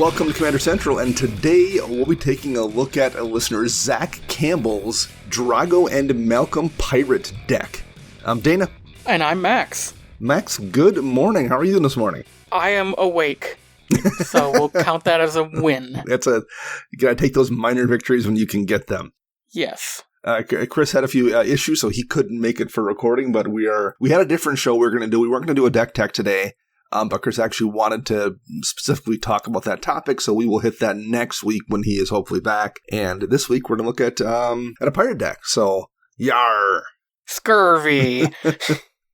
welcome to Commander Central, and today we'll be taking a look at listener Zach Campbell's Dargo and Malcom Pirate deck. I'm Dana. And I'm Max. Max, good morning. How are you doing this morning? I am awake, so we'll count that as a win. You gotta take those minor victories when you can get them. Yes. Chris had a few issues, so he couldn't make it for recording, but we had a different show we were going to do. We weren't going to do a deck tech today. But Chris actually wanted to specifically talk about that topic, so we will hit that next week when he is hopefully back. And this week we're going to look at a pirate deck. So, yar! Scurvy!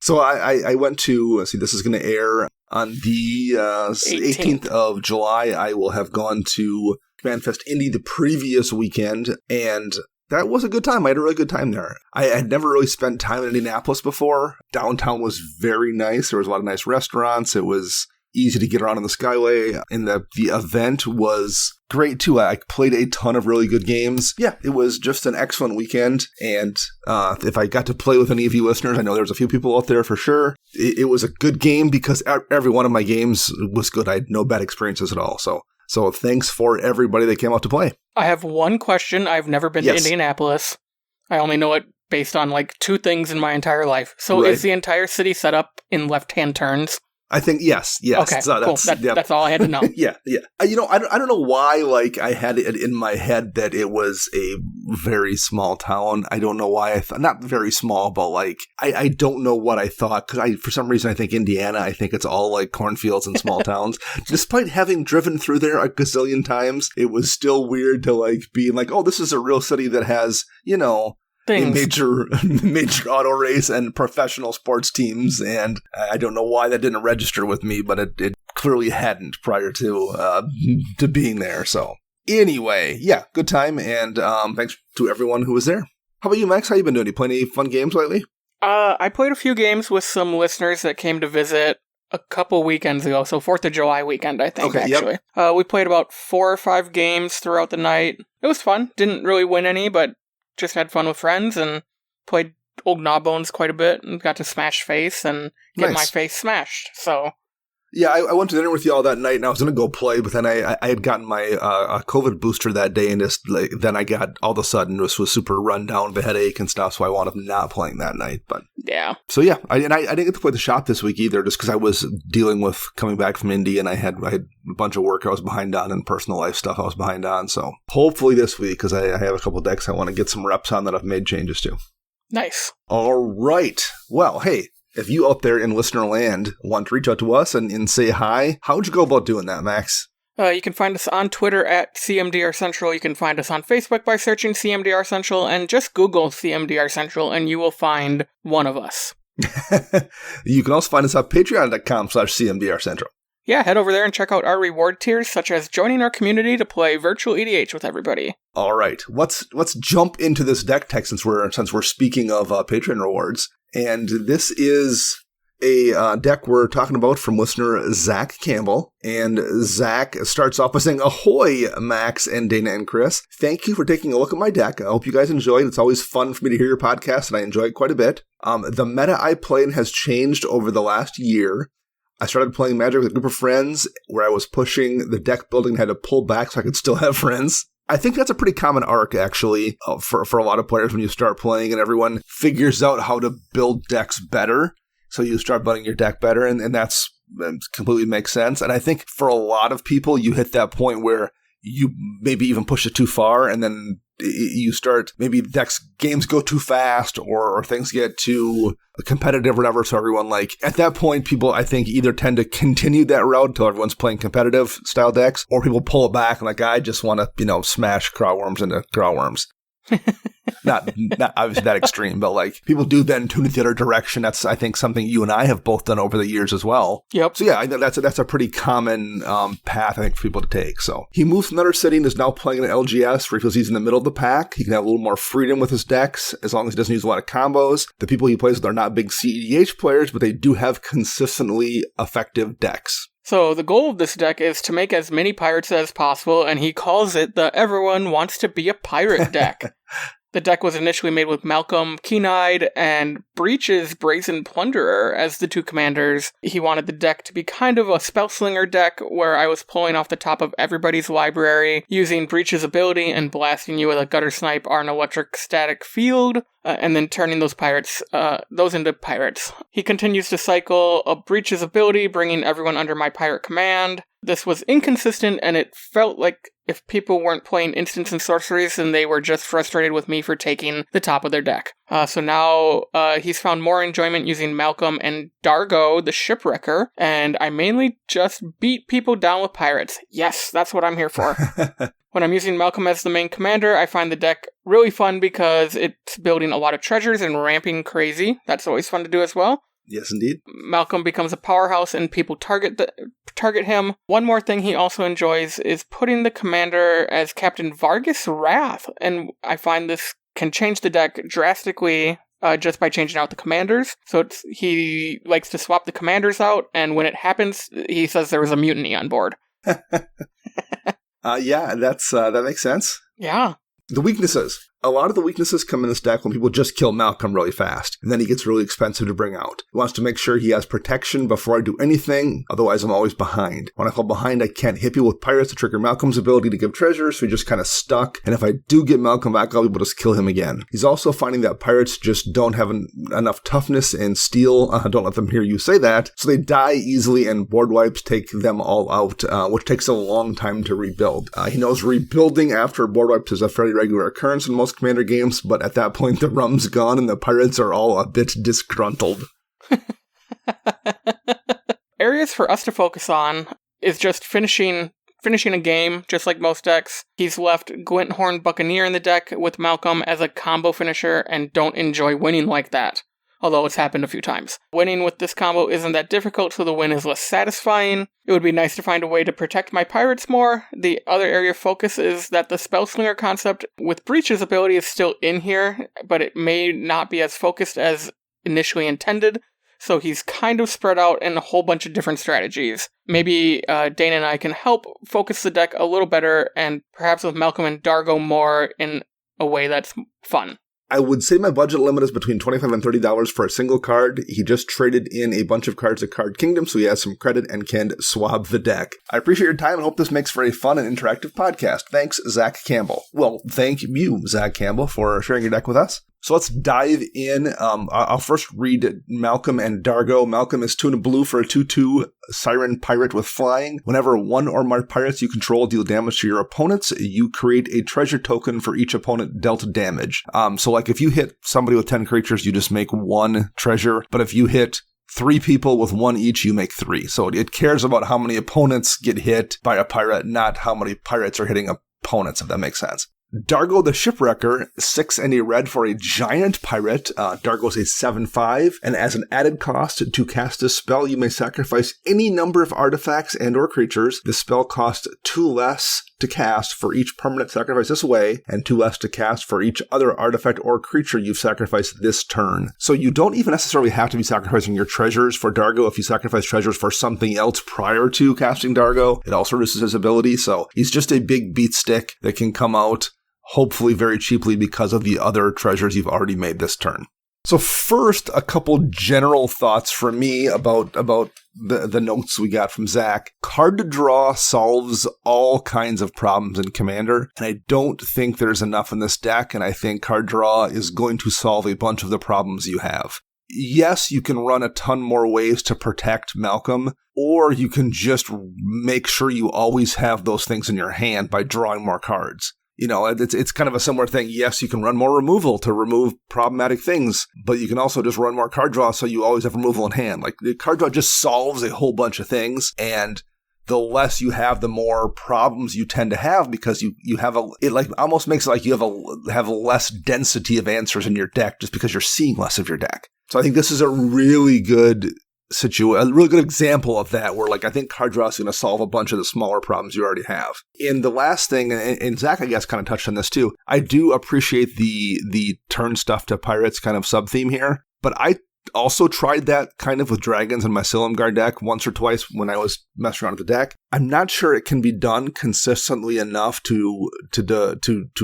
So I went to, this is going to air on the 18th of July. I will have gone to Command Fest Indy the previous weekend, and that was a good time. I had a really good time there. I had never really spent time in Indianapolis before. Downtown was very nice. There was a lot of nice restaurants. It was easy to get around on the Skyway. And the event was great, too. I played a ton of really good games. Yeah, it was just an excellent weekend. And if I got to play with any of you listeners, I know there's a few people out there for sure. It was a good game because every one of my games was good. I had no bad experiences at all. So thanks for everybody that came out to play. I have one question. I've never been to Indianapolis. I only know it based on like two things in my entire life. So Is the entire city set up in left-hand turns? I think yes. Okay, so cool. That's all I had to know. yeah. I don't know why, I had it in my head that it was a very small town. I don't know why I thought, not very small, but I don't know what I thought, because for some reason I think Indiana, I think it's all like cornfields and small towns. Despite having driven through there a gazillion times, it was still weird to be like, oh, this is a real city that has, a major auto race and professional sports teams, and I don't know why that didn't register with me, but it clearly hadn't prior to being there. So anyway, yeah, good time, and thanks to everyone who was there. How about you, Max? How you been doing? You play any fun games lately? I played a few games with some listeners that came to visit a couple weekends ago, so 4th of July weekend, I think, actually. Yep. We played about 4 or 5 games throughout the night. It was fun. Didn't really win any, but just had fun with friends and played Old Gnawbones quite a bit and got to smash face and get my face smashed. So, yeah, I went to dinner with you all that night and I was going to go play, but then I had gotten my COVID booster that day, and then I got all of a sudden was super run down, the headache and stuff, so I wound up not playing that night. But yeah, so yeah, I didn't get to play the shop this week either, just because I was dealing with coming back from Indy and I had a bunch of work I was behind on and personal life stuff I was behind on. So hopefully this week, because I have a couple decks I want to get some reps on that I've made changes to. Nice. All right. Well, hey. If you out there in listener land want to reach out to us and say hi, how would you go about doing that, Max? You can find us on Twitter at CMDR Central. You can find us on Facebook by searching CMDR Central, and just Google CMDR Central and you will find one of us. You can also find us at patreon.com/CMDR Central. Yeah, head over there and check out our reward tiers, such as joining our community to play virtual EDH with everybody. All right, let's jump into this deck tech since we're speaking of Patreon rewards. And this is a deck we're talking about from listener Zach Campbell. And Zach starts off by saying, "Ahoy, Max and Dana and Chris. Thank you for taking a look at my deck. I hope you guys enjoyed. It's always fun for me to hear your podcast, and I enjoy it quite a bit. The meta I play in has changed over the last year. I started playing Magic with a group of friends where I was pushing the deck building and had to pull back so I could still have friends. I think that's a pretty common arc, actually, for a lot of players when you start playing and everyone figures out how to build decks better. So you start building your deck better, and that's completely makes sense. And I think for a lot of people, you hit that point where you maybe even push it too far, and then you start, maybe games go too fast or things get too competitive or whatever. So everyone, at that point, people, I think, either tend to continue that route until everyone's playing competitive style decks, or people pull it back and I just want to, smash Crowworms into Crowworms. Not obviously that extreme, but people do then tune in the other direction. That's, I think, something you and I have both done over the years as well. Yep. So yeah, that's a pretty common path, I think, for people to take. So he moves from another city and is now playing an LGS where he feels he's in the middle of the pack. He can have a little more freedom with his decks as long as he doesn't use a lot of combos. The people he plays with are not big CEDH players, but they do have consistently effective decks. So the goal of this deck is to make as many pirates as possible, and he calls it the Everyone Wants to Be a Pirate deck. The deck was initially made with Malcom, Keen-Eyed, and Breach's Brazen Plunderer as the 2 commanders. He wanted the deck to be kind of a Spellslinger deck where I was pulling off the top of everybody's library, using Breach's ability and blasting you with a Gutter Snipe or an Electric Static Field, and then turning those into pirates. He continues to cycle a Breach's ability, bringing everyone under my pirate command. This was inconsistent, and it felt like if people weren't playing instants and sorceries, then they were just frustrated with me for taking the top of their deck. So now he's found more enjoyment using Malcom and Dargo, the Shipwrecker, and I mainly just beat people down with pirates. Yes, that's what I'm here for. When I'm using Malcom as the main commander, I find the deck really fun because it's building a lot of treasures and ramping crazy. That's always fun to do as well. Yes, indeed. Malcom becomes a powerhouse and people target him. One more thing he also enjoys is putting the commander as Captain Vargas Wrath, and I find this can change the deck drastically just by changing out the commanders. So he likes to swap the commanders out, and when it happens, he says there was a mutiny on board. Yeah, that makes sense. Yeah. The weaknesses. A lot of the weaknesses come in this deck when people just kill Malcom really fast, and then he gets really expensive to bring out. He wants to make sure he has protection before I do anything, otherwise I'm always behind. When I fall behind, I can't hit people with pirates to trigger Malcolm's ability to give treasures, so he's just kind of stuck, and if I do get Malcom back, I'll be able to just kill him again. He's also finding that pirates just don't have enough toughness and steel. Don't let them hear you say that. So they die easily, and board wipes take them all out, which takes a long time to rebuild. He knows rebuilding after board wipes is a fairly regular occurrence in most Commander games, but at that point the rum's gone and the pirates are all a bit disgruntled. Areas for us to focus on is just finishing a game, just like most decks. He's left Glinthorn Buccaneer in the deck with Malcom as a combo finisher and don't enjoy winning like that, although it's happened a few times. Winning with this combo isn't that difficult, so the win is less satisfying. It would be nice to find a way to protect my pirates more. The other area of focus is that the Spellslinger concept with Breach's ability is still in here, but it may not be as focused as initially intended, so he's kind of spread out in a whole bunch of different strategies. Maybe Dana and I can help focus the deck a little better, and perhaps with Malcom and Dargo more in a way that's fun. I would say my budget limit is between $25 and $30 for a single card. He just traded in a bunch of cards at Card Kingdom, so he has some credit and can swab the deck. I appreciate your time and hope this makes for a fun and interactive podcast. Thanks, Zach Campbell. Well, thank you, Zach Campbell, for sharing your deck with us. So let's dive in. I'll first read Malcom and Dargo. Malcom is 2 and a blue for a 2/2 Siren Pirate with flying. Whenever one or more pirates you control deal damage to your opponents, you create a treasure token for each opponent dealt damage. So like if you hit somebody with 10 creatures, you just make 1 treasure. But if you hit 3 people with 1 each, you make 3. So it cares about how many opponents get hit by a pirate, not how many pirates are hitting opponents, if that makes sense. Dargo the Shipwrecker, 6 and a red for a giant pirate. Dargo's a 7/5, and as an added cost to cast this spell, you may sacrifice any number of artifacts and or creatures. The spell costs 2 less to cast for each permanent sacrifice this way, and 2 less to cast for each other artifact or creature you've sacrificed this turn. So you don't even necessarily have to be sacrificing your treasures for Dargo. If you sacrifice treasures for something else prior to casting Dargo, it also reduces his ability. So he's just a big beat stick that can come out hopefully very cheaply because of the other treasures you've already made this turn. So first, a couple general thoughts from me about the notes we got from Zach. Card to draw solves all kinds of problems in Commander, and I don't think there's enough in this deck, and I think card draw is going to solve a bunch of the problems you have. Yes, you can run a ton more ways to protect Malcom, or you can just make sure you always have those things in your hand by drawing more cards. You know, it's kind of a similar thing. Yes, you can run more removal to remove problematic things, but you can also just run more card draw so you always have removal in hand. Like, the card draw just solves a whole bunch of things, and the less you have, the more problems you tend to have because you have it like almost makes it like you have a less density of answers in your deck just because you're seeing less of your deck. So I think this is a really good a really good example of that, where like I think card draw is going to solve a bunch of the smaller problems you already have. And the last thing, and Zach I guess kind of touched on this too, I do appreciate the turn stuff to pirates kind of sub theme here, but I also tried that kind of with dragons in my Silumgar deck once or twice when I was messing around with the deck. I'm not sure it can be done consistently enough to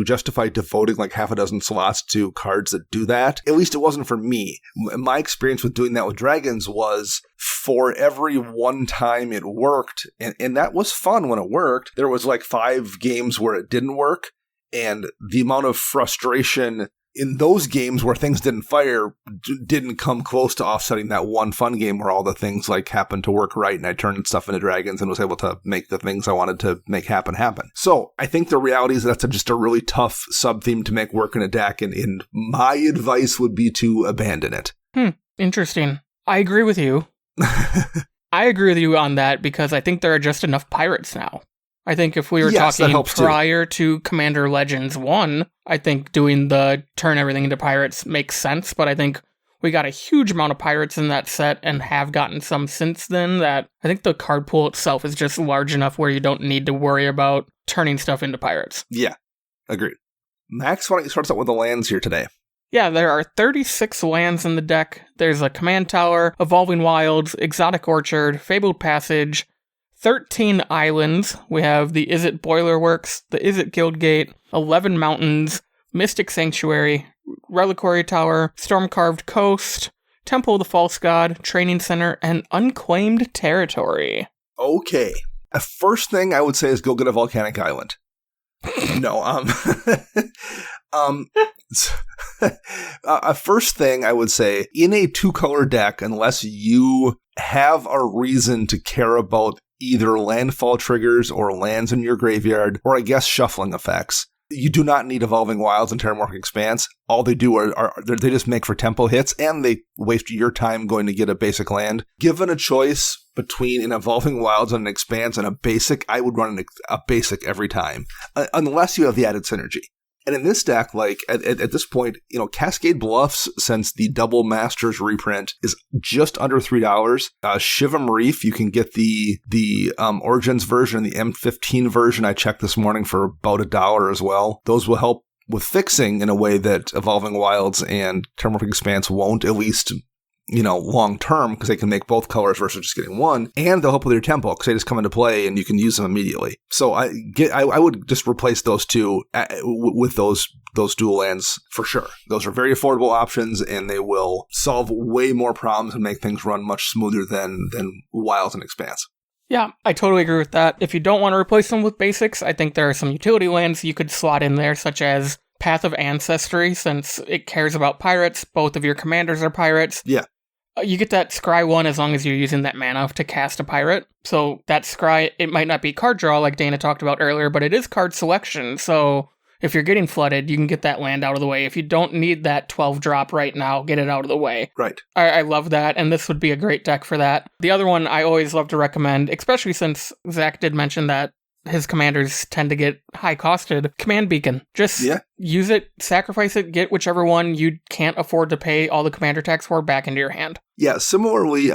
justify devoting like half a dozen slots to cards that do that. At least it wasn't for me. My experience with doing that with dragons was for every one time it worked, and that was fun when it worked. There was like 5 games where it didn't work, and the amount of frustration in those games where things didn't fire didn't come close to offsetting that one fun game where all the things like happened to work right and I turned stuff into dragons and was able to make the things I wanted to make happen. So I think the reality is that's just a really tough sub-theme to make work in a deck, and my advice would be to abandon it. Interesting. I agree with you. I agree with you on that because I think there are just enough pirates now. I think if we were talking prior to Commander Legends 1, I think doing the turn everything into pirates makes sense, but I think we got a huge amount of pirates in that set and have gotten some since then that I think the card pool itself is just large enough where you don't need to worry about turning stuff into pirates. Yeah, agreed. Max, why don't you start us out with the lands here today? Yeah, there are 36 lands in the deck. There's a Command Tower, Evolving Wilds, Exotic Orchard, Fabled Passage, 13 islands. We have the Izzet Boilerworks, the Izzet Guildgate, 11 mountains, Mystic Sanctuary, Reliquary Tower, Storm-Carved Coast, Temple of the False God, Training Center, and Unclaimed Territory. Okay. A first thing I would say is go get a volcanic island. No, a first thing I would say, in a 2-color deck, unless you have a reason to care about either landfall triggers or lands in your graveyard, or I guess shuffling effects, you do not need Evolving Wilds and Terramorphic Expanse. All they do are they just make for tempo hits, and they waste your time going to get a basic land. Given a choice between an Evolving Wilds and an Expanse and a basic, I would run a basic every time, unless you have the added synergy. And in this deck, like at this point, Cascade Bluffs, since the Double Masters reprint, is just under $3. Shivam Reef, you can get the Origins version and the M15 version. I checked this morning for about $1 as well. Those will help with fixing in a way that Evolving Wilds and Terramorphic Expanse won't, at least long term, because they can make both colors versus just getting one, and they'll help with your tempo because they just come into play and you can use them immediately. So I would just replace those two with those dual lands for sure. Those are very affordable options, and they will solve way more problems and make things run much smoother than Wilds and Expanse. Yeah, I totally agree with that. If you don't want to replace them with basics, I think there are some utility lands you could slot in there, such as Path of Ancestry, since it cares about pirates. Both of your commanders are pirates. Yeah. You get that Scry 1 as long as you're using that mana to cast a pirate. So that Scry, it might not be card draw like Dana talked about earlier, but it is card selection. So if you're getting flooded, you can get that land out of the way. If you don't need that 12 drop right now, get it out of the way. Right. I love that, and this would be a great deck for that. The other one I always love to recommend, especially since Zach did mention that his commanders tend to get high-costed, Command Beacon. Just use it, sacrifice it, get whichever one you can't afford to pay all the commander tax for back into your hand. Yeah, similarly,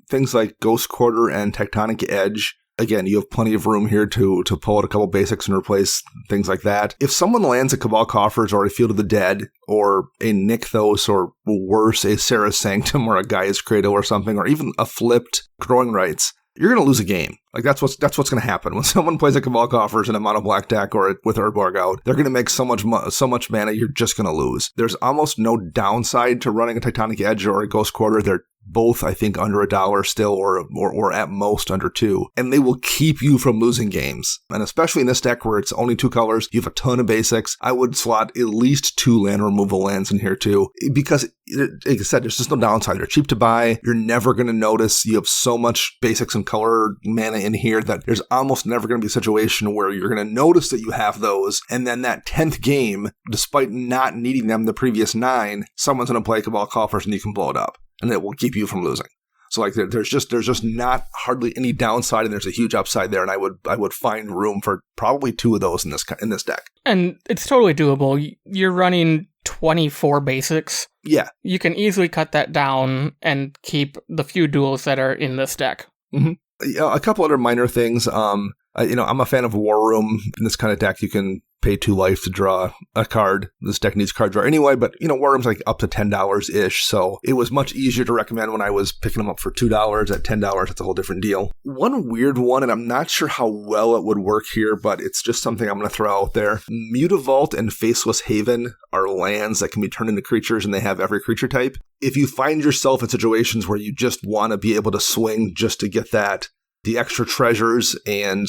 things like Ghost Quarter and Tectonic Edge, again, you have plenty of room here to pull out a couple basics and replace things like that. If someone lands a Cabal Coffers or a Field of the Dead or a Nykthos or worse, a Sarah's Sanctum or a Gaia's Cradle or something, or even a flipped Growing Rights, you're going to lose a game. Like that's what's going to happen when someone plays a Cabal Coffers in a mono black deck or with Urdborg out. They're going to make so much mana, you're just going to lose. There's almost no downside to running a Tectonic Edge or a Ghost Quarter. They're both, I think, under $1 still, or at most under $2, and they will keep you from losing games. And especially in this deck where it's only 2 colors, you have a ton of basics. I would slot at least 2 land removal lands in here too, because, like I said, there's just no downside. They're cheap to buy. You're never going to notice. You have so much basics and color mana in here that there's almost never going to be a situation where you're going to notice that you have those, and then that 10th game, despite not needing them the previous 9, someone's going to play Cabal Coffers and you can blow it up. And it will keep you from losing. So like there's just not hardly any downside, and there's a huge upside there. And I would find room for probably 2 of those in this deck. And it's totally doable. You're running 24 basics. Yeah, you can easily cut that down and keep the few duels that are in this deck. Mm-hmm. A couple other minor things. I'm a fan of War Room. In this kind of deck, you can pay 2 life to draw a card. This deck needs card draw anyway, but, War Room's like up to $10-ish, so it was much easier to recommend when I was picking them up for $2. At $10, it's a whole different deal. One weird one, and I'm not sure how well it would work here, but it's just something I'm going to throw out there. Mutavault and Faceless Haven are lands that can be turned into creatures, and they have every creature type. If you find yourself in situations where you just want to be able to swing just to get the extra treasures and,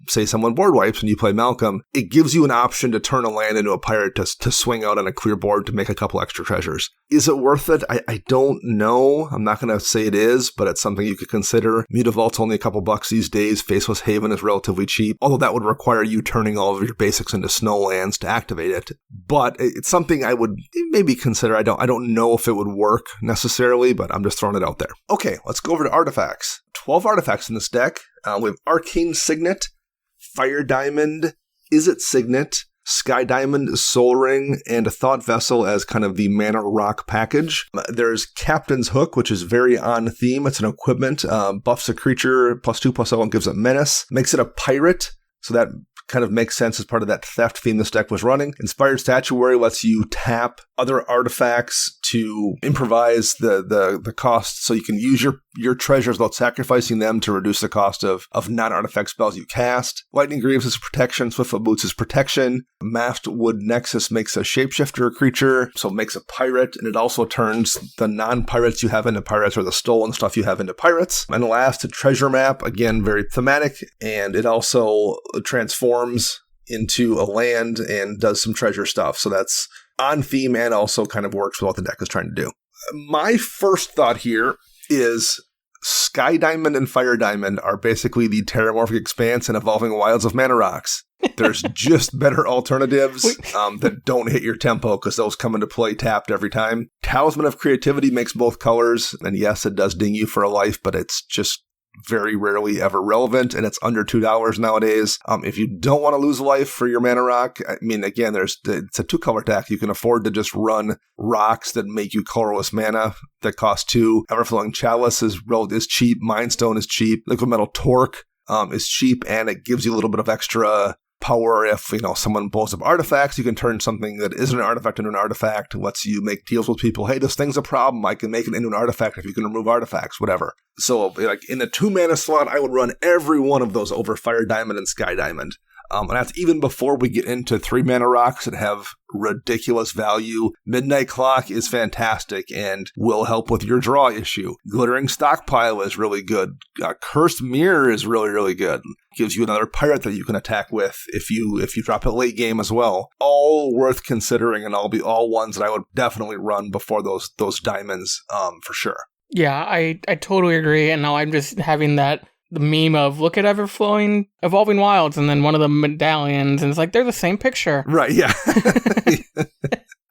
say someone board wipes and you play Malcom, it gives you an option to turn a land into a pirate to swing out on a clear board to make a couple extra treasures. Is it worth it? I don't know. I'm not going to say it is, but it's something you could consider. Mutavault's only a couple bucks these days. Faceless Haven is relatively cheap, although that would require you turning all of your basics into snow lands to activate it. But it's something I would maybe consider. I don't know if it would work necessarily, but I'm just throwing it out there. Okay, let's go over to artifacts. 12 artifacts in this deck. We have Arcane Signet, Fire Diamond, Izzet Signet, Sky Diamond, Soul Ring, and a Thought Vessel as kind of the mana rock package. There's Captain's Hook, which is very on theme. It's an equipment, buffs a creature, +2/+0, and gives it menace. Makes it a pirate, so that kind of makes sense as part of that theft theme this deck was running. Inspired Statuary lets you tap other artifacts to improvise the cost, so you can use your treasures without sacrificing them to reduce the cost of non-artifact spells you cast. Lightning Greaves is protection, Swiftfoot Boots is protection. Masked Wood Nexus makes a shapeshifter creature, so it makes a pirate, and it also turns the non-pirates you have into pirates, or the stolen stuff you have into pirates. And last, Treasure Map, again, very thematic, and it also transforms into a land and does some treasure stuff, so that's on theme and also kind of works with what the deck is trying to do. My first thought here is Sky Diamond and Fire Diamond are basically the Terramorphic Expanse and Evolving Wilds of Mana Rocks. There's just better alternatives that don't hit your tempo, because those come into play tapped every time. Talisman of Creativity makes both colors, and yes, it does ding you for a life, but it's just very rarely ever relevant, and it's under $2 nowadays. If you don't want to lose a life for your mana rock, I mean, again, it's a 2-color deck. You can afford to just run rocks that make you colorless mana that cost 2. Everflowing Chalice is cheap. Mind Stone is cheap. Liquid Metal Torque is cheap, and it gives you a little bit of extra power. If someone blows up artifacts, you can turn something that isn't an artifact into an artifact. It lets you make deals with people. Hey, this thing's a problem. I can make it into an artifact if you can remove artifacts, whatever. So, like in the 2-mana slot, I would run every one of those over Fire Diamond and Sky Diamond. And that's even before we get into 3-mana rocks that have ridiculous value. Midnight Clock is fantastic and will help with your draw issue. Glittering Stockpile is really good. Cursed Mirror is really, really good. Gives you another pirate that you can attack with if you drop it late game as well. All worth considering, and all ones that I would definitely run before those diamonds for sure. Yeah, I totally agree. And now I'm just having the meme of, look at Everflowing Evolving Wilds, and then one of the medallions, and it's like, they're the same picture. Right, yeah.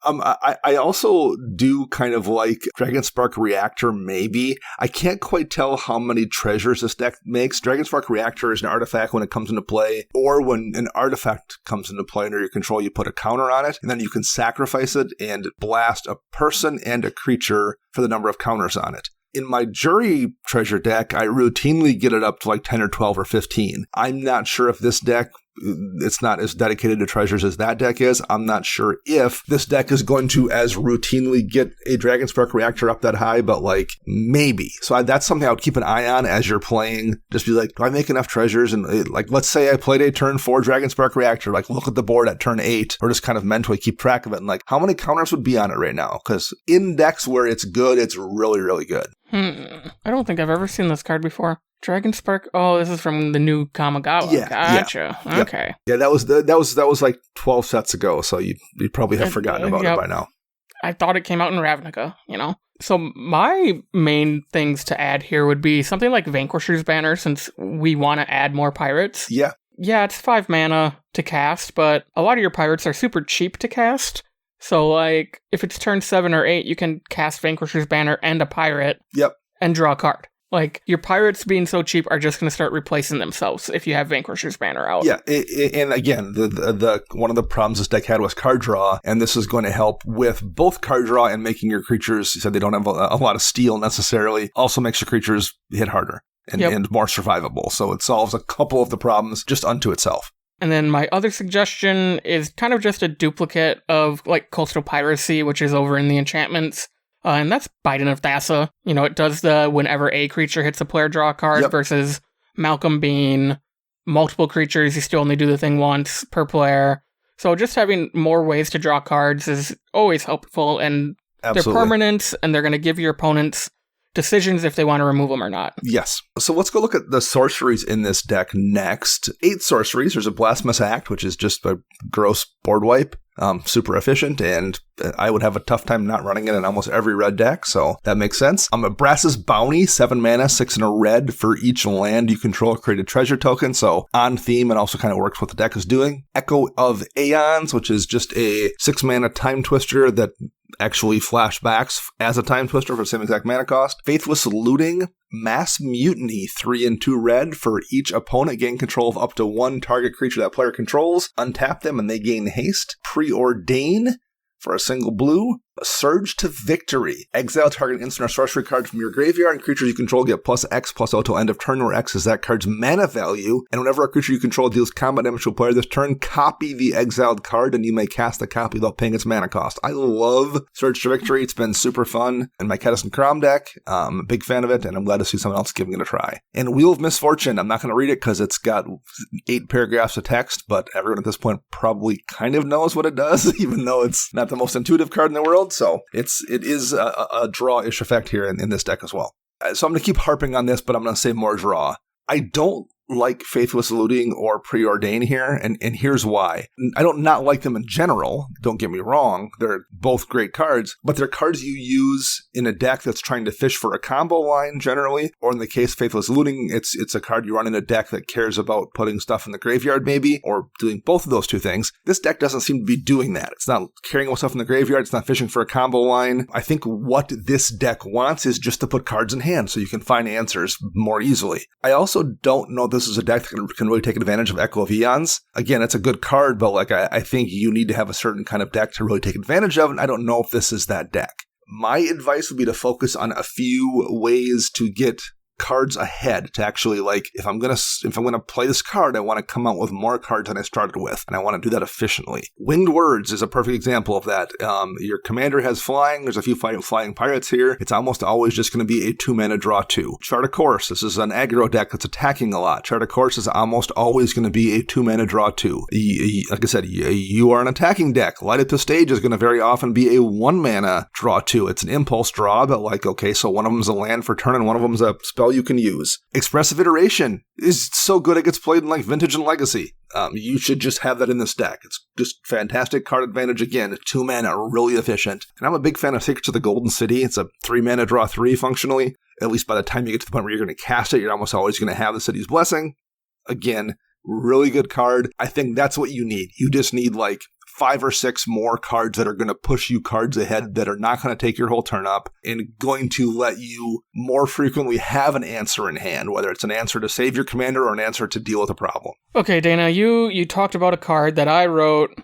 I also do kind of like Dragonspark Reactor, maybe. I can't quite tell how many treasures this deck makes. Dragonspark Reactor is an artifact when it comes into play, or when an artifact comes into play under your control, you put a counter on it, and then you can sacrifice it and blast a person and a creature for the number of counters on it. In my Jury treasure deck, I routinely get it up to like 10 or 12 or 15. I'm not sure if this deck, it's not as dedicated to treasures as that deck is. I'm not sure if this deck is going to as routinely get a Dragonspark Reactor up that high, but like maybe. So that's something I would keep an eye on as you're playing. Just be like, do I make enough treasures? And like, let's say I played a turn 4 Dragonspark Reactor, like look at the board at turn 8, or just kind of mentally keep track of it. And like, how many counters would be on it right now? Because in decks where it's good, it's really, really good. I don't think I've ever seen this card before. Dragonspark. Oh, this is from the new Kamigawa. Yeah, gotcha. Yeah. Okay. Yeah, that was like 12 sets ago, so you probably have forgotten about it by now. I thought it came out in Ravnica, So my main things to add here would be something like Vanquisher's Banner, since we want to add more pirates. Yeah. Yeah, it's 5 mana to cast, but a lot of your pirates are super cheap to cast. So, like, if it's turn 7 or 8, you can cast Vanquisher's Banner and a pirate. Yep. And draw a card. Like, your pirates being so cheap are just going to start replacing themselves if you have Vanquisher's Banner out. Yeah, and again, the one of the problems this deck had was card draw, and this is going to help with both card draw and making your creatures, you said they don't have a lot of steal necessarily, also makes your creatures hit harder and more survivable. So it solves a couple of the problems just unto itself. And then my other suggestion is kind of just a duplicate of like Coastal Piracy, which is over in the enchantments. And that's Biden of Thassa. It does the whenever a creature hits a player, draw a card, versus Malcom being multiple creatures, you still only do the thing once per player. So just having more ways to draw cards is always helpful, and they're permanent, and they're going to give your opponents decisions if they want to remove them or not. Yes. So let's go look at the sorceries in this deck next. 8 sorceries. There's a Blasphemous Act, which is just a gross board wipe. Super efficient, and I would have a tough time not running it in almost every red deck, so that makes sense. A Brass's Bounty, 7 mana, 6 in a red. For each land you control, create a treasure token, so on theme, and also kind of works what the deck is doing. Echo of Aeons, which is just a 6 mana time twister that actually flashbacks as a time twister for the same exact mana cost. Faithless Looting, Mass Mutiny, 3 and 2 red. For each opponent, gain control of up to 1 target creature that player controls. Untap them and they gain haste. Preordain, for a single blue. Surge to Victory. Exile target instant or sorcery card from your graveyard, and creatures you control get +X/+O till end of turn, where X is that card's mana value. And whenever a creature you control deals combat damage to a player this turn, copy the exiled card, and you may cast the copy without paying its mana cost. I love Surge to Victory. It's been super fun in my Kedis and Krom deck. I'm a big fan of it, and I'm glad to see someone else giving it a try. And Wheel of Misfortune. I'm not going to read it because it's got 8 paragraphs of text, but everyone at this point probably kind of knows what it does, even though it's not the most intuitive card in the world. So it is a draw-ish effect here in this deck as well. So I'm going to keep harping on this, but I'm going to say more draw. I don't like Faithless Looting or Preordain here, and here's why. I don't not like them in general, don't get me wrong. They're both great cards, but they're cards you use in a deck that's trying to fish for a combo line generally, or in the case of Faithless Looting, it's a card you run in a deck that cares about putting stuff in the graveyard maybe, or doing both of those two things. This deck doesn't seem to be doing that. It's not caring about stuff in the graveyard, it's not fishing for a combo line. I think what this deck wants is just to put cards in hand so you can find answers more easily. I also don't know this is a deck that can really take advantage of Echo of Aeons. Again, it's a good card, but I think you need to have a certain kind of deck to really take advantage of, and I don't know if this is that deck. My advice would be to focus on a few ways to get cards ahead, to actually, if I'm gonna play this card, I want to come out with more cards than I started with, and I want to do that efficiently. Winged Words is a perfect example of that. Your commander has flying, there's a few flying pirates here, it's almost always just going to be a 2-mana draw 2. Chart a Course, this is an aggro deck that's attacking a lot. Chart a Course is almost always going to be a 2-mana draw 2. Like I said, you are an attacking deck. Light Up the Stage is going to very often be a 1-mana draw 2. It's an impulse draw, but so one of them is a land for turn and one of them is a spell you can use. Expressive Iteration is so good it gets played in Vintage and Legacy. You should just have that in this deck. It's just fantastic card advantage. Again, 2 mana, really efficient. And I'm a big fan of Secrets of the Golden City. It's a 3-mana draw 3 functionally. At least by the time you get to the point where you're going to cast it, you're almost always going to have the City's Blessing. Again, really good card. I think that's what you need. You just need 5 or 6 more cards that are going to push you cards ahead that are not going to take your whole turn up and going to let you more frequently have an answer in hand, whether it's an answer to save your commander or an answer to deal with a problem. Okay, Dana, you talked about a card that I wrote.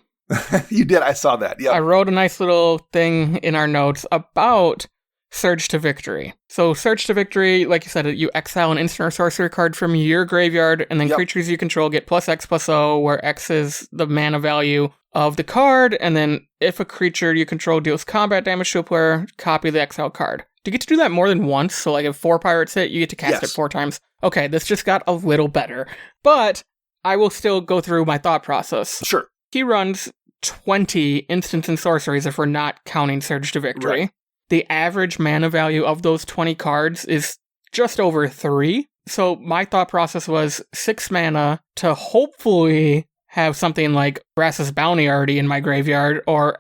You did, I saw that, yeah. I wrote a nice little thing in our notes about Surge to Victory. So Surge to Victory, like you said, you exile an instant or sorcery card from your graveyard, and then creatures you control get +X/+O, where X is the mana value of the card, and then if a creature you control deals combat damage to a player, copy the exile card. Do you get to do that more than once? So if 4 pirates hit, you get to cast it 4 times. Okay, this just got a little better. But I will still go through my thought process. Sure. He runs 20 instants and sorceries if we're not counting Surge to Victory. Right. The average mana value of those 20 cards is just over 3. So my thought process was 6 mana to hopefully have something like Brass's Bounty already in my graveyard, or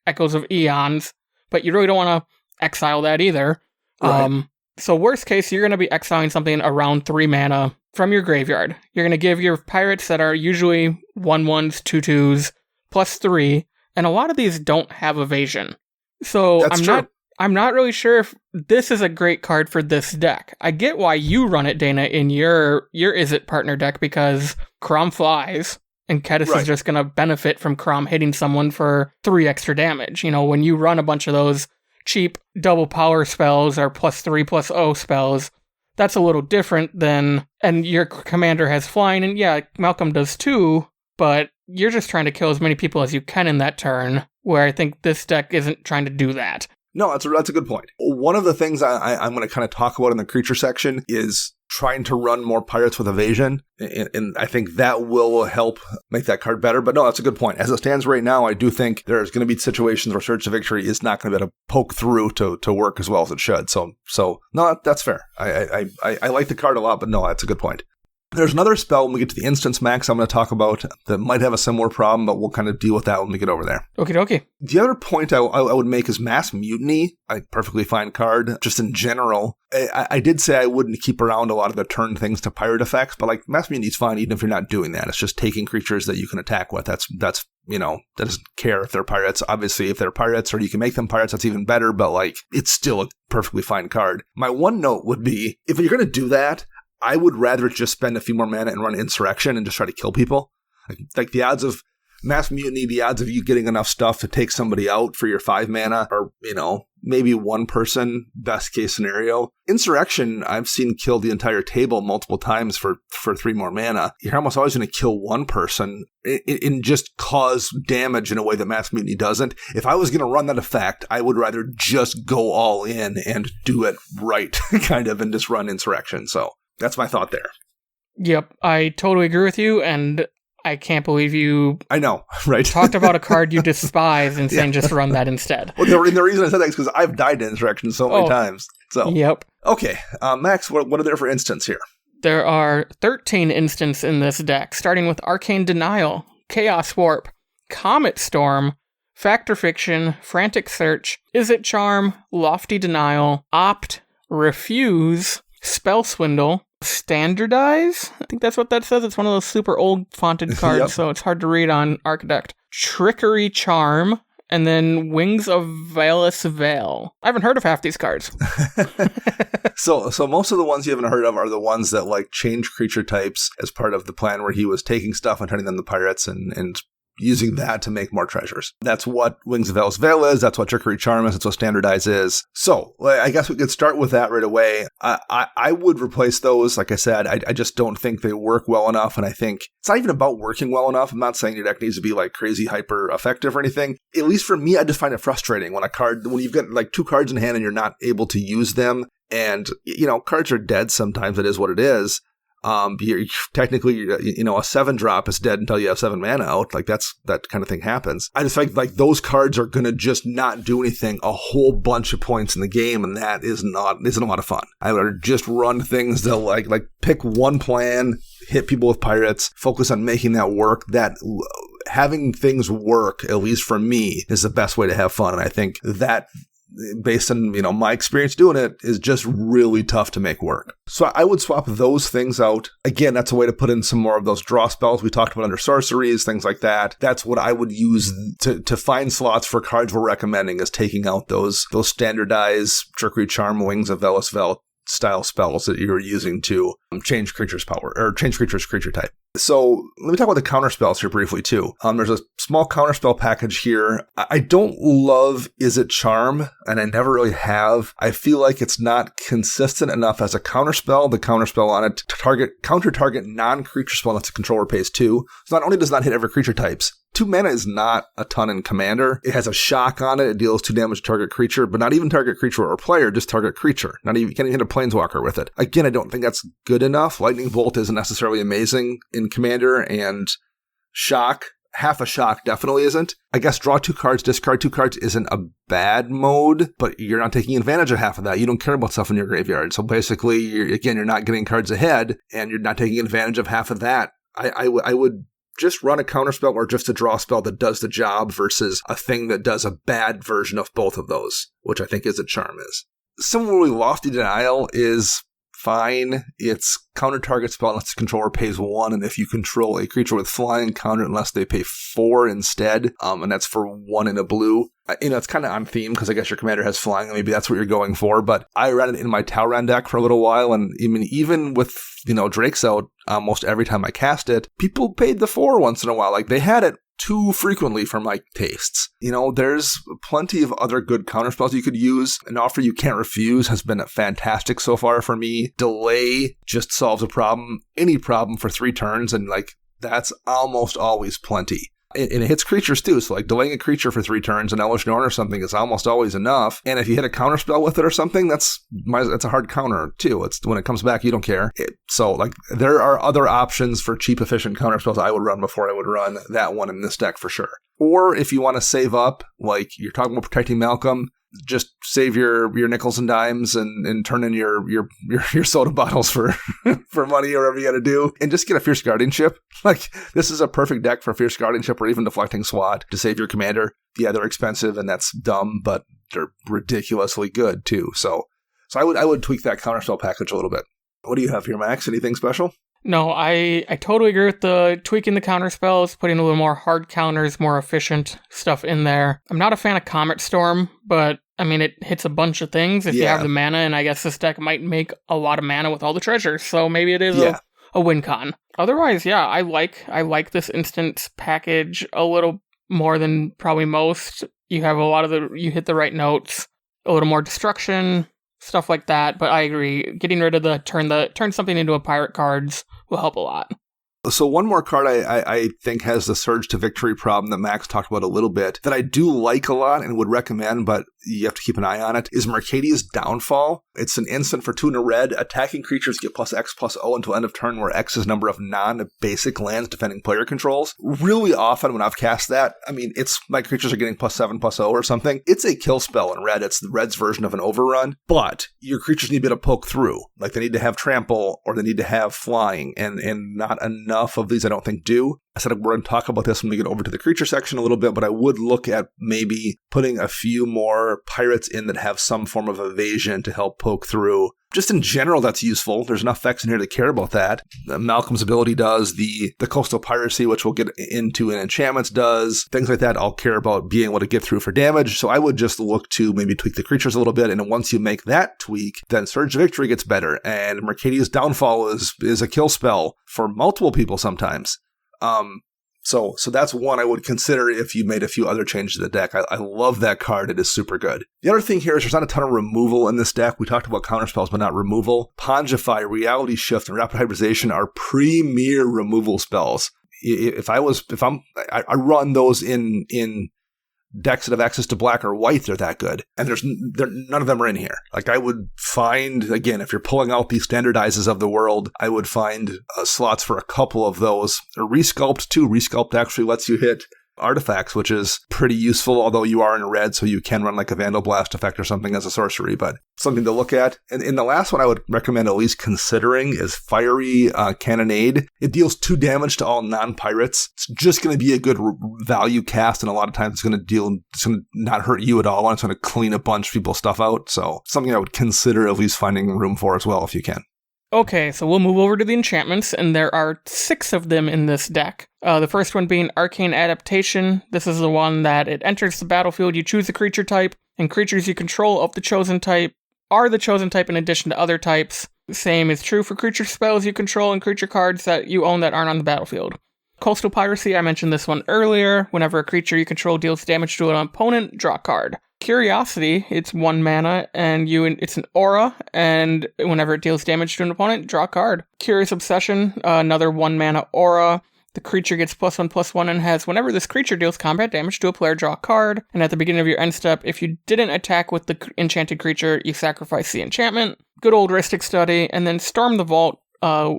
Echoes of Aeons, but you really don't want to exile that either. Right. So worst case, you're going to be exiling something around 3 mana from your graveyard. You're going to give your pirates that are usually 1/1s, 2/2s, +3, and a lot of these don't have evasion. So I'm not really sure if this is a great card for this deck. I get why you run it, Dana, in your Is It partner deck, because Krom flies, and Kedis is just going to benefit from Krom hitting someone for 3 extra damage. When you run a bunch of those cheap double power spells or +3/+O spells, that's a little different than, and your commander has flying, and yeah, Malcom does too, but you're just trying to kill as many people as you can in that turn, where I think this deck isn't trying to do that. No, that's a good point. One of the things I'm going to kind of talk about in the creature section is trying to run more pirates with evasion, and I think that will help make that card better. But no, that's a good point. As it stands right now, I do think there's going to be situations where Search to Victory is not going to be able to poke through to work as well as it should. So no, that's fair. I like the card a lot, but no, that's a good point. There's another spell when we get to the instance max I'm going to talk about that might have a similar problem, but we'll kind of deal with that when we get over there. Okie dokie. The other point I would make is Mass Mutiny. A perfectly fine card, just in general. I did say I wouldn't keep around a lot of the turn things to pirate effects, but like Mass Mutiny is fine even if you're not doing that. It's just taking creatures that you can attack with. That's that doesn't care if they're pirates. Obviously, if they're pirates or you can make them pirates, that's even better, but like it's still a perfectly fine card. My one note would be, if you're going to do that, I would rather just spend a few more mana and run Insurrection and just try to kill people. Like the odds of Mass Mutiny, the odds of you getting enough stuff to take somebody out for your 5 mana are, maybe one person, best case scenario. Insurrection, I've seen kill the entire table multiple times for 3 more mana. You're almost always going to kill one person and just cause damage in a way that Mass Mutiny doesn't. If I was going to run that effect, I would rather just go all in and do it right, kind of, and just run Insurrection. So that's my thought there. Yep, I totally agree with you, and I can't believe you... I know, right? Talked about a card you despise and saying just run that instead. Well, the reason I said that is because I've died to Insurrection so many times. So yep. Okay, Max, what are there for instants here? There are 13 instants in this deck, starting with Arcane Denial, Chaos Warp, Comet Storm, Factor Fiction, Frantic Search, Izzet Charm, Lofty Denial, Opt, Refuse, Spell Swindle, Standardize? I think that's what that says. It's one of those super old fonted cards, yep. So it's hard to read on Architect. Trickery Charm, and then Wings of Valus Veil. I haven't heard of half these cards. So most of the ones you haven't heard of are the ones that like change creature types as part of the plan where he was taking stuff and turning them to pirates and using that to make more treasures. That's what Wings of Valus Veil is. That's what Trickery Charm is. That's what Standardize is. So I guess we could start with that right away. I would replace those. Like I said, I just don't think they work well enough. And I think it's not even about working well enough. I'm not saying your deck needs to be like crazy hyper effective or anything. At least for me, I just find it frustrating when you've got like 2 cards in hand and you're not able to use them. And, cards are dead sometimes. It is what it is. You're technically, a 7-drop is dead until you have 7 mana out. Like that kind of thing happens. I just think like those cards are going to just not do anything a whole bunch of points in the game. And that isn't a lot of fun. I would just run things that like pick one plan, hit people with pirates, focus on making that work. That having things work, at least for me, is the best way to have fun. And I think that, based on, my experience doing it, is just really tough to make work. So I would swap those things out. Again, that's a way to put in some more of those draw spells we talked about under sorceries, things like that. That's what I would use to find slots for cards we're recommending, is taking out those standardized Trickery Charm, Wings of Valus Veil style spells that you're using to change creatures' power or change creatures' creature type. So let me talk about the counter spells here briefly too. There's a small counter spell package here. I don't love Izzet Charm, and I never really have. I feel like it's not consistent enough as a counter spell. The counter spell on it counter target non-creature spell unless the controller pays 2. So not only does it not hit every creature types, 2 mana is not a ton in Commander. It has a shock on it. It deals 2 damage to target creature, but not even target creature or player, just target creature. You can't even hit a planeswalker with it. Again, I don't think that's good enough. Lightning Bolt isn't necessarily amazing in Commander, and shock, half a shock definitely isn't. I guess draw 2 cards, discard 2 cards isn't a bad mode, but you're not taking advantage of half of that. You don't care about stuff in your graveyard. So basically, you're not getting cards ahead, and you're not taking advantage of half of that. I would just run a counterspell or just a draw spell that does the job versus a thing that does a bad version of both of those, which I think Izzet Charm is. Similarly, Lofty Denial is fine. It's counter target spell unless the controller pays 1, and if you control a creature with flying, counter unless they pay 4 instead, and that's for 1 in a blue. It's kind of on theme because I guess your commander has flying, and maybe that's what you're going for, but I ran it in my Talran deck for a little while, and even with, Drake's out almost every time I cast it, people paid the 4 once in a while. Like, they had it too frequently for my tastes. There's plenty of other good counterspells you could use. An Offer You Can't Refuse has been fantastic so far for me. Delay just solves a problem, any problem for 3 turns, and That's almost always plenty. And it hits creatures too, so like delaying a creature for 3 turns, an Elvish Norn or something is almost always enough. And if you hit a counter spell with it or something, that's a hard counter too. It's when it comes back, you don't care. So like there are other options for cheap, efficient counter spells I would run before I would run that one in this deck for sure. Or if you want to save up, like you're talking about protecting Malcom, just save your nickels and dimes and turn in your soda bottles for for money or whatever you got to do, and just get a Fierce Guardianship. Like this is a perfect deck for Fierce Guardianship or even Deflecting Swat to save your commander. Yeah, they're expensive and that's dumb, but they're ridiculously good too. So I would tweak that counterspell package a little bit. What do you have here, Max? Anything special? No, I totally agree with the tweaking the counter spells, putting a little more hard counters, more efficient stuff in there. I'm not a fan of Comet Storm, but I mean, it hits a bunch of things if you have the mana, and I guess this deck might make a lot of mana with all the treasures, so maybe it is a win con. Otherwise, yeah, I like this instance package a little more than probably most. You have you hit the right notes, a little more destruction, stuff like that, but I agree. Getting rid of the turn something into a pirate cards will help a lot. So one more card I think has the Surge to Victory problem that Max talked about a little bit that I do like a lot and would recommend, but you have to keep an eye on it, is Mercadia's Downfall. It's an instant for 2 and a red. Attacking creatures get +X/+O until end of turn, where X is number of non-basic lands defending player controls. Really often when I've cast that, I mean, it's my creatures are getting +7/+O or something. It's a kill spell in red. It's the red's version of an overrun, but your creatures need to be able to poke through. Like they need to have trample or they need to have flying, and not enough of these I don't think do. I said we're going to talk about this when we get over to the creature section a little bit, but I would look at maybe putting a few more pirates in that have some form of evasion to help poke through. Just in general, that's useful. There's enough effects in here to care about that. Malcolm's ability does, the Coastal Piracy, which we'll get into in enchantments, does. Things like that I'll care about being able to get through for damage, so I would just look to maybe tweak the creatures a little bit, and once you make that tweak, then Surge Victory gets better, and Mercadia's Downfall is a kill spell for multiple people sometimes. So that's one I would consider if you made a few other changes to the deck. I love that card. It is super good. The other thing here is there's not a ton of removal in this deck. We talked about counterspells, but not removal. Pongify, Reality Shift, and Rapid Hybridization are premier removal spells. I run those in decks that have access to black or white, they're that good. And none of them are in here. Like I would find, again, if you're pulling out these standardizes of the world, I would find slots for a couple of those. Resculpt too. Resculpt actually lets you hit artifacts, which is pretty useful, although you are in red, so you can run like a Vandal Blast effect or something as a sorcery, but something to look at. And in the last one I would recommend at least considering is Fiery Cannonade. It deals 2 damage to all non-pirates. It's just going to be a good value cast, and a lot of times it's going to not hurt you at all, and it's going to clean a bunch of people's stuff out. So something I would consider at least finding room for as well if you can. Okay, so we'll move over to the enchantments, and there are 6 of them in this deck. The first one being Arcane Adaptation. This is the one that it enters the battlefield, you choose a creature type, and creatures you control of the chosen type are the chosen type in addition to other types. The same is true for creature spells you control and creature cards that you own that aren't on the battlefield. Coastal Piracy, I mentioned this one earlier. Whenever a creature you control deals damage to an opponent, draw a card. Curiosity, it's 1 mana, and it's an aura, and whenever it deals damage to an opponent, draw a card. Curious Obsession, another 1 mana aura. The creature gets +1/+1 and has, whenever this creature deals combat damage to a player, draw a card. And at the beginning of your end step, if you didn't attack with the enchanted creature, you sacrifice the enchantment. Good old Ristic Study, and then Storm the Vault,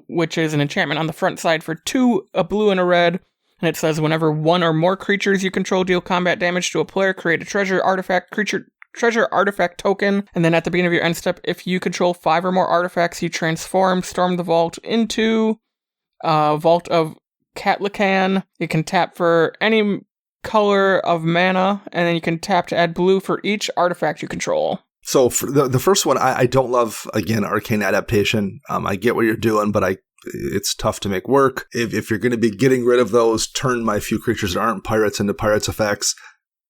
which is an enchantment on the front side for 2, a blue and a red. And it says, whenever 1 or more creatures you control deal combat damage to a player, create a treasure artifact token. And then at the beginning of your end step, if you control 5 or more artifacts, you transform Storm the Vault into Vault of Catlacan. You can tap for any color of mana, and then you can tap to add blue for each artifact you control. So for the first one, I don't love, again, Arcane Adaptation. I get what you're doing, but it's tough to make work. If you're going to be getting rid of those, turn my few creatures that aren't pirates into pirates effects,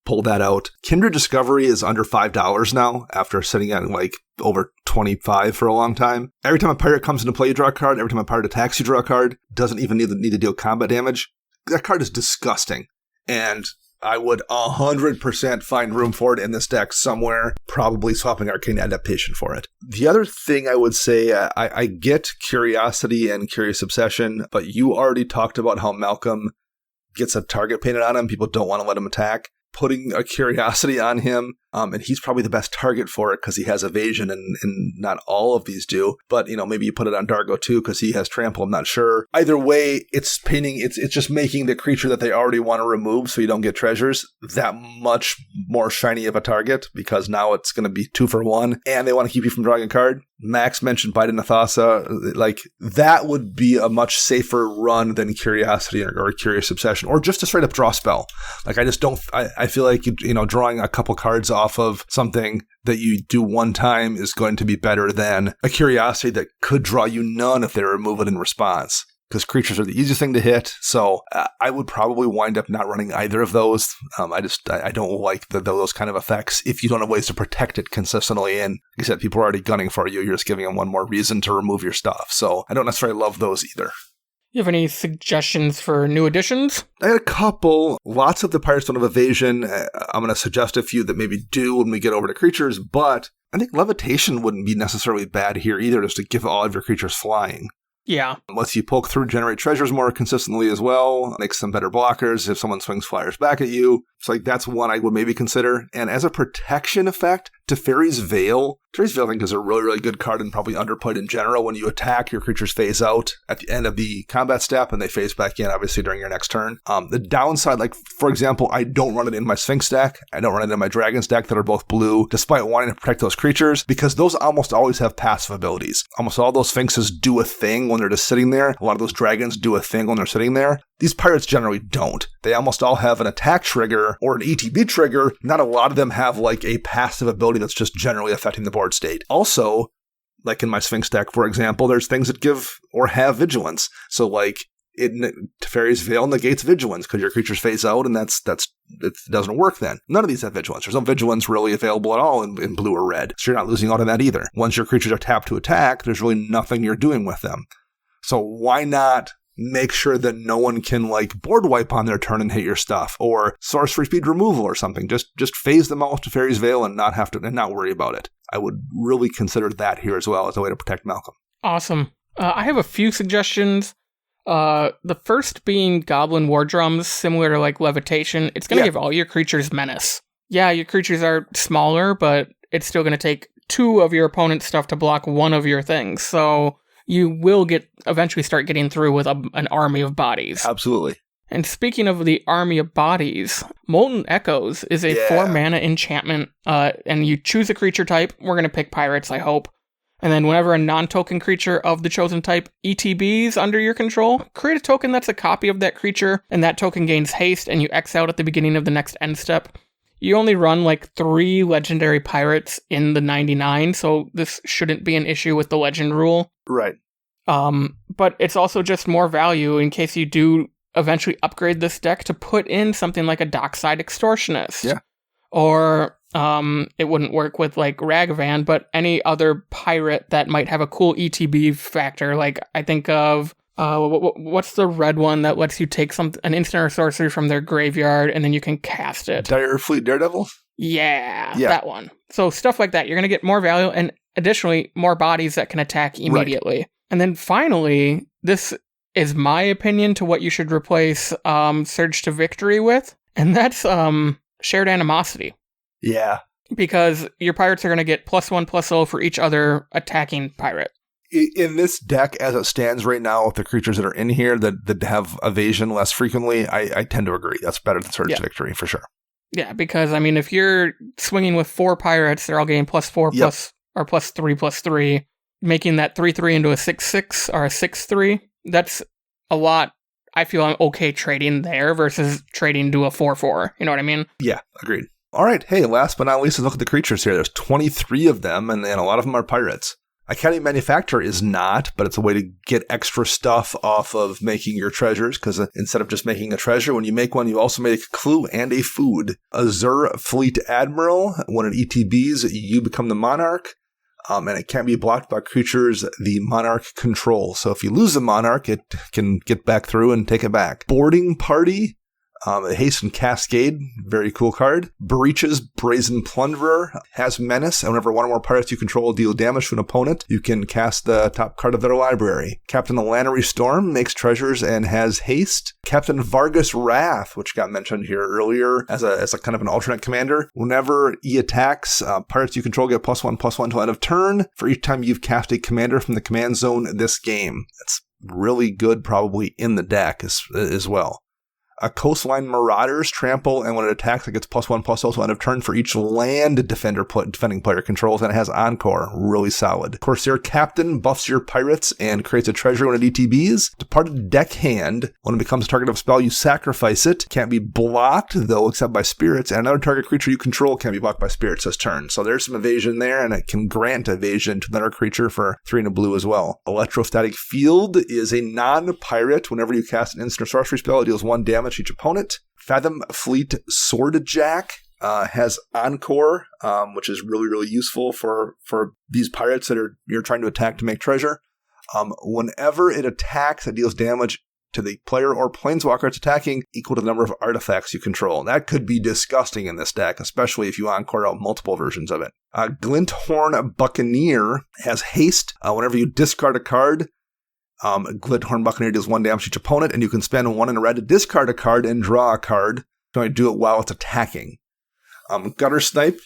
pull that out. Kindred Discovery is under $5 now after sitting at like over $25 for a long time. Every time a pirate comes into play, you draw a card. Every time a pirate attacks, you draw a card. Doesn't even need to deal combat damage. That card is disgusting. And I would 100% find room for it in this deck somewhere, probably swapping Arcane Adaptation for it. The other thing I would say, I get Curiosity and Curious Obsession, but you already talked about how Malcom gets a target painted on him. People don't want to let him attack. Putting a Curiosity on him, and he's probably the best target for it because he has evasion and not all of these do. But, maybe you put it on Dargo too because he has trample. I'm not sure. Either way, it's just making the creature that they already want to remove so you don't get treasures that much more shiny of a target because now it's going to be 2 for 1 and they want to keep you from drawing a card. Max mentioned Bite of Nathasa. Like, that would be a much safer run than Curiosity or Curious Obsession or just a straight up draw spell. Like, I just don't, I feel like, drawing a couple cards off of something that you do one time is going to be better than a Curiosity that could draw you none if they remove it in response. Because creatures are the easiest thing to hit, so I would probably wind up not running either of those. I don't like those kind of effects if you don't have ways to protect it consistently. And like I said, people are already gunning for you. You're just giving them one more reason to remove your stuff. So I don't necessarily love those either. You have any suggestions for new additions? I had a couple. Lots of the pirates don't have evasion. I'm going to suggest a few that maybe do when we get over to creatures, but I think Levitation wouldn't be necessarily bad here either, just to give all of your creatures flying. Yeah. Lets you poke through, generate treasures more consistently as well. Makes them better blockers if someone swings flyers back at you. So that's one I would maybe consider. And as a protection effect, Teferi's Veil. Teferi's Veil, I think, is a really, really good card and probably underplayed in general. When you attack, your creatures phase out at the end of the combat step and they phase back in, obviously, during your next turn. The downside, like, for example, I don't run it in my Sphinx deck. I don't run it in my Dragons deck that are both blue, despite wanting to protect those creatures, because those almost always have passive abilities. Almost all those Sphinxes do a thing when they're just sitting there. A lot of those Dragons do a thing when they're sitting there. These pirates generally don't. They almost all have an attack trigger or an ETB trigger. Not a lot of them have like a passive ability that's just generally affecting the board state. Also, like in my Sphinx deck, for example, there's things that give or have vigilance. So like Teferi's Veil negates vigilance because your creatures phase out and it doesn't work then. None of these have vigilance. There's no vigilance really available at all in blue or red. So you're not losing out on that either. Once your creatures are tapped to attack, there's really nothing you're doing with them. So why not make sure that no one can like board wipe on their turn and hit your stuff, or sorcery speed removal or something. Just phase them out with Teferi's Veil and not worry about it. I would really consider that here as well as a way to protect Malcom. Awesome. I have a few suggestions. The first being Goblin War Drums, similar to like Levitation. It's going to give all your creatures menace. Yeah, your creatures are smaller, but it's still going to take 2 of your opponent's stuff to block 1 of your things. So you will eventually start getting through with an army of bodies. Absolutely. And speaking of the army of bodies, Molten Echoes is a 4-mana enchantment, and you choose a creature type. We're going to pick pirates, I hope. And then whenever a non-token creature of the chosen type ETBs under your control, create a token that's a copy of that creature, and that token gains haste, and you X out at the beginning of the next end step. You only run like 3 legendary pirates in the 99, so this shouldn't be an issue with the legend rule. Right. But it's also just more value in case you do eventually upgrade this deck to put in something like a Dockside Extortionist. Yeah. Or it wouldn't work with like Ragavan, but any other pirate that might have a cool ETB factor. Like I think of what's the red one that lets you take an instant or sorcery from their graveyard and then you can cast it? Dire Fleet Daredevil? Yeah, that one. So stuff like that. You're going to get more value and additionally more bodies that can attack immediately. Right. And then finally, this is my opinion to what you should replace Surge to Victory with, and that's Shared Animosity. Yeah. Because your pirates are going to get +1/+0 for each other attacking pirate. In this deck, as it stands right now, with the creatures that are in here that have evasion less frequently, I tend to agree. That's better than Surge to Victory, for sure. Yeah, because, I mean, if you're swinging with 4 pirates, they're all getting +4 or +3/+3, making that 3/3 into a 6/6 or a 6/3. That's a lot. I feel I'm okay trading there versus trading to a 4/4. You know what I mean? Yeah, agreed. All right, hey, last but not least, let's look at the creatures here. There's 23 of them, and a lot of them are pirates. Academy Manufacturer is not, but it's a way to get extra stuff off of making your treasures, because instead of just making a treasure, when you make one, you also make a clue and a food. Azure Fleet Admiral, when it ETBs, you become the monarch, and it can't be blocked by creatures the monarch controls. So if you lose the monarch, it can get back through and take it back. Boarding Party. Haste and Cascade, very cool card. Breach's Brazen Plunderer has Menace, and whenever one or more pirates you control deal damage to an opponent, you can cast the top card of their library. Captain Lannery Storm makes treasures and has Haste. Captain Vargas Wrath, which got mentioned here earlier as a kind of an alternate commander. Whenever he attacks, pirates you control get +1/+1 till end of turn for each time you've cast a commander from the command zone this game. That's really good, probably in the deck as well. Coastline Marauders trample, and when it attacks, it gets +1/+0 till end of turn for each land defending player controls, and it has Encore. Really solid. Corsair Captain buffs your pirates and creates a treasure when it ETBs. Departed Deckhand, when it becomes a target of a spell, you sacrifice it. Can't be blocked, though, except by spirits, and another target creature you control can't be blocked by spirits this turn. So there's some evasion there, and it can grant evasion to another creature for 3 and a blue as well. Electrostatic Field is a non-pirate. Whenever you cast an instant or sorcery spell, it deals 1 damage to each opponent. Fathom Fleet Swordjack has Encore, which is really, really useful for these pirates that you're trying to attack to make treasure. Whenever it attacks, it deals damage to the player or planeswalker it's attacking equal to the number of artifacts you control. And that could be disgusting in this deck, especially if you Encore out multiple versions of it. Glinthorn Buccaneer has Haste. Whenever you discard a card, Glinthorn Buccaneer deals 1 damage to each opponent, and you can spend 1 in a red to discard a card and draw a card. You can only do it while it's attacking. Gutter Snipe,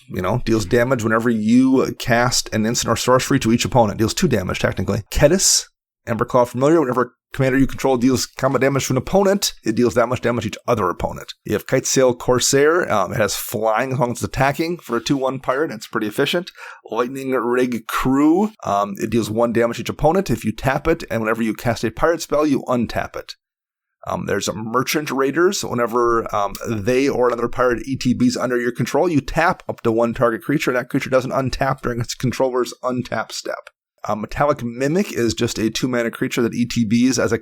deals damage whenever you cast an instant or sorcery to each opponent. Deals 2 damage, technically. Kedis, Emberclaw Familiar, whenever commander you control deals combat damage to an opponent, it deals that much damage to each other opponent. You have Kitesail Corsair. It has flying as long as it's attacking for a 2/1 pirate. It's pretty efficient. Lightning Rig Crew. It deals 1 damage to each opponent if you tap it, and whenever you cast a pirate spell, you untap it. There's Merchant Raiders. Whenever they or another pirate ETBs under your control, you tap up to 1 target creature, and that creature doesn't untap during its controller's untap step. Metallic Mimic is just a 2-mana creature that ETBs as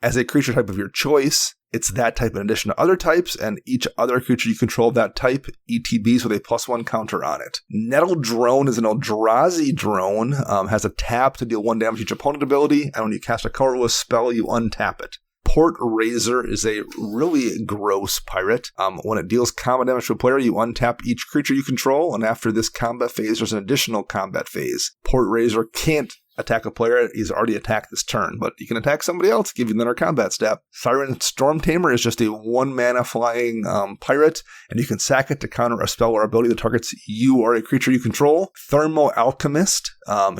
as a creature type of your choice. It's that type in addition to other types, and each other creature you control of that type ETBs with a +1 counter on it. Nettle Drone is an Eldrazi drone, has a tap to deal 1 damage to each opponent ability, and when you cast a colorless spell, you untap it. Port Razor is a really gross pirate. When it deals combat damage to a player, you untap each creature you control, and after this combat phase, there's an additional combat phase. Port Razor can't attack a player he's already attacked this turn, but you can attack somebody else, give you another combat step. Siren Storm Tamer is just a 1-mana flying pirate, and you can sack it to counter a spell or ability that targets you or a creature you control. Thermo Alchemist,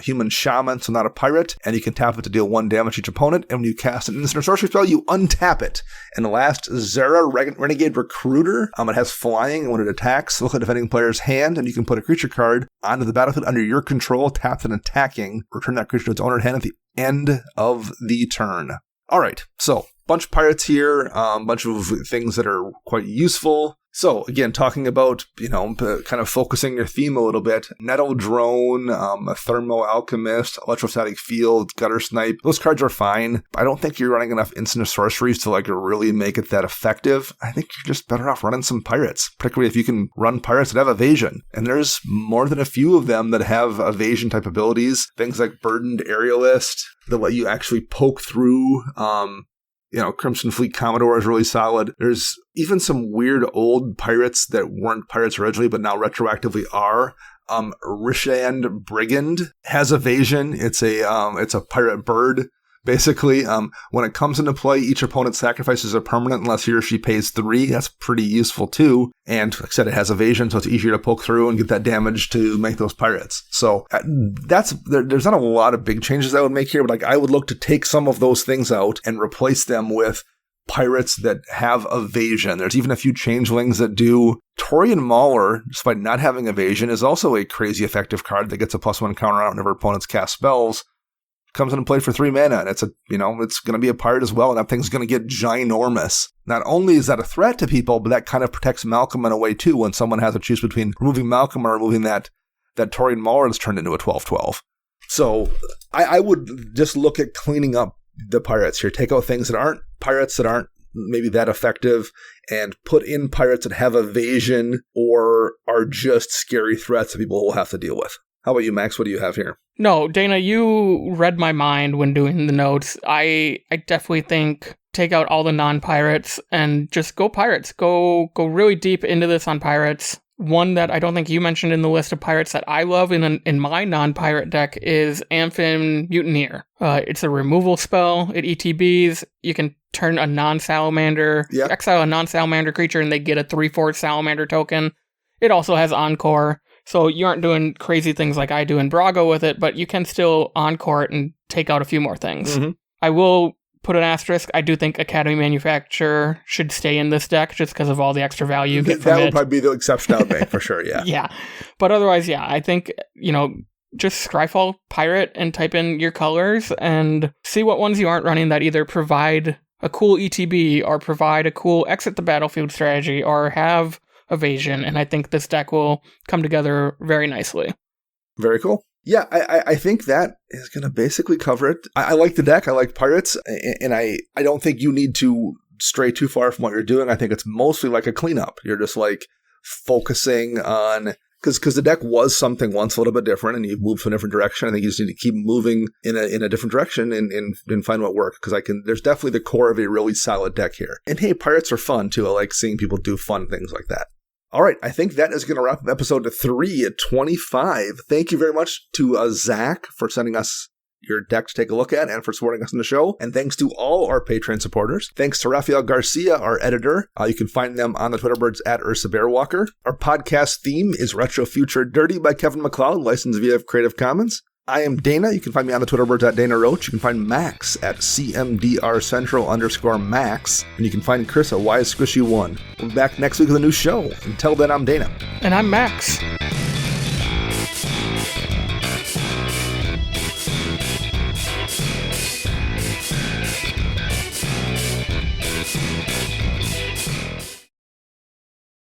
human shaman, so not a pirate, and you can tap it to deal 1 damage to each opponent, and when you cast an instant or sorcery spell, you untap it. And the last, Zera Renegade Recruiter, it has flying, and when it attacks, look at the defending player's hand, and you can put a creature card onto the battlefield under your control, tapped and attacking, return that creature to its owner's hand at the end of the turn. All right, so bunch of pirates here, bunch of things that are quite useful. So again, talking about, kind of focusing your theme a little bit. Nettle Drone, Thermo Alchemist, Electrostatic Field, Gutter Snipe. Those cards are fine. I don't think you're running enough instant sorceries to really make it that effective. I think you're just better off running some pirates, particularly if you can run pirates that have evasion. And there's more than a few of them that have evasion type abilities. Things like Burdened Aerialist that let you actually poke through. Crimson Fleet Commodore is really solid. There's even some weird old pirates that weren't pirates originally, but now retroactively are. Rishand Brigand has evasion. It's a pirate bird. Basically, when it comes into play, each opponent sacrifices a permanent unless he or she pays 3. That's pretty useful too. And like I said, it has evasion, so it's easier to poke through and get that damage to make those pirates. So there's not a lot of big changes I would make here, but I would look to take some of those things out and replace them with pirates that have evasion. There's even a few changelings that do. Torian Mauler, despite not having evasion, is also a crazy effective card that gets a +1 counter out whenever opponents cast spells. Comes into play for 3 mana, and it's going to be a pirate as well, and that thing's going to get ginormous. Not only is that a threat to people, but that kind of protects Malcom in a way too, when someone has to choose between removing Malcom or removing that Torian Mauler that's turned into a 12/12. So I would just look at cleaning up the pirates here. Take out things that aren't pirates, that aren't maybe that effective, and put in pirates that have evasion or are just scary threats that people will have to deal with. How about you, Max? What do you have here? No, Dana, you read my mind when doing the notes. I definitely think take out all the non-pirates and just go pirates. Go really deep into this on pirates. One that I don't think you mentioned in the list of pirates that I love in my non-pirate deck is Amphin Mutineer. It's a removal spell. It ETBs. You can turn a non-salamander, exile a non-salamander creature, and they get a 3/4 salamander token. It also has Encore, so you aren't doing crazy things like I do in Dargo with it, but you can still Encore it and take out a few more things. Mm-hmm. I will put an asterisk. I do think Academy Manufacturer should stay in this deck just because of all the extra value you get from it. That would probably be the exception I would make, for sure, yeah. Yeah. But otherwise, yeah, I think, just Scryfall Pirate and type in your colors and see what ones you aren't running that either provide a cool ETB or provide a cool exit the battlefield strategy or have evasion. And I think this deck will come together very nicely. Very cool. Yeah, I think that is going to basically cover it. I like the deck. I like pirates. And I don't think you need to stray too far from what you're doing. I think it's mostly like a cleanup. You're just like focusing on... Because the deck was something once a little bit different and you've moved to a different direction. I think you just need to keep moving in a different direction and find what works. Because there's definitely the core of a really solid deck here. And hey, pirates are fun too. I like seeing people do fun things like that. All right, I think that is going to wrap up episode 325. Thank you very much to Zach for sending us your deck to take a look at and for supporting us in the show. And thanks to all our Patreon supporters. Thanks to Rafael Garcia, our editor. You can find them on the Twitter birds at Ursa Bearwalker. Our podcast theme is Retro Future Dirty by Kevin MacLeod, licensed via Creative Commons. I am Dana. You can find me on the Twitter birds at Dana Roach. You can find Max at CMDR_Max. And you can find Chris at YSquishy1. We'll be back next week with a new show. Until then, I'm Dana. And I'm Max.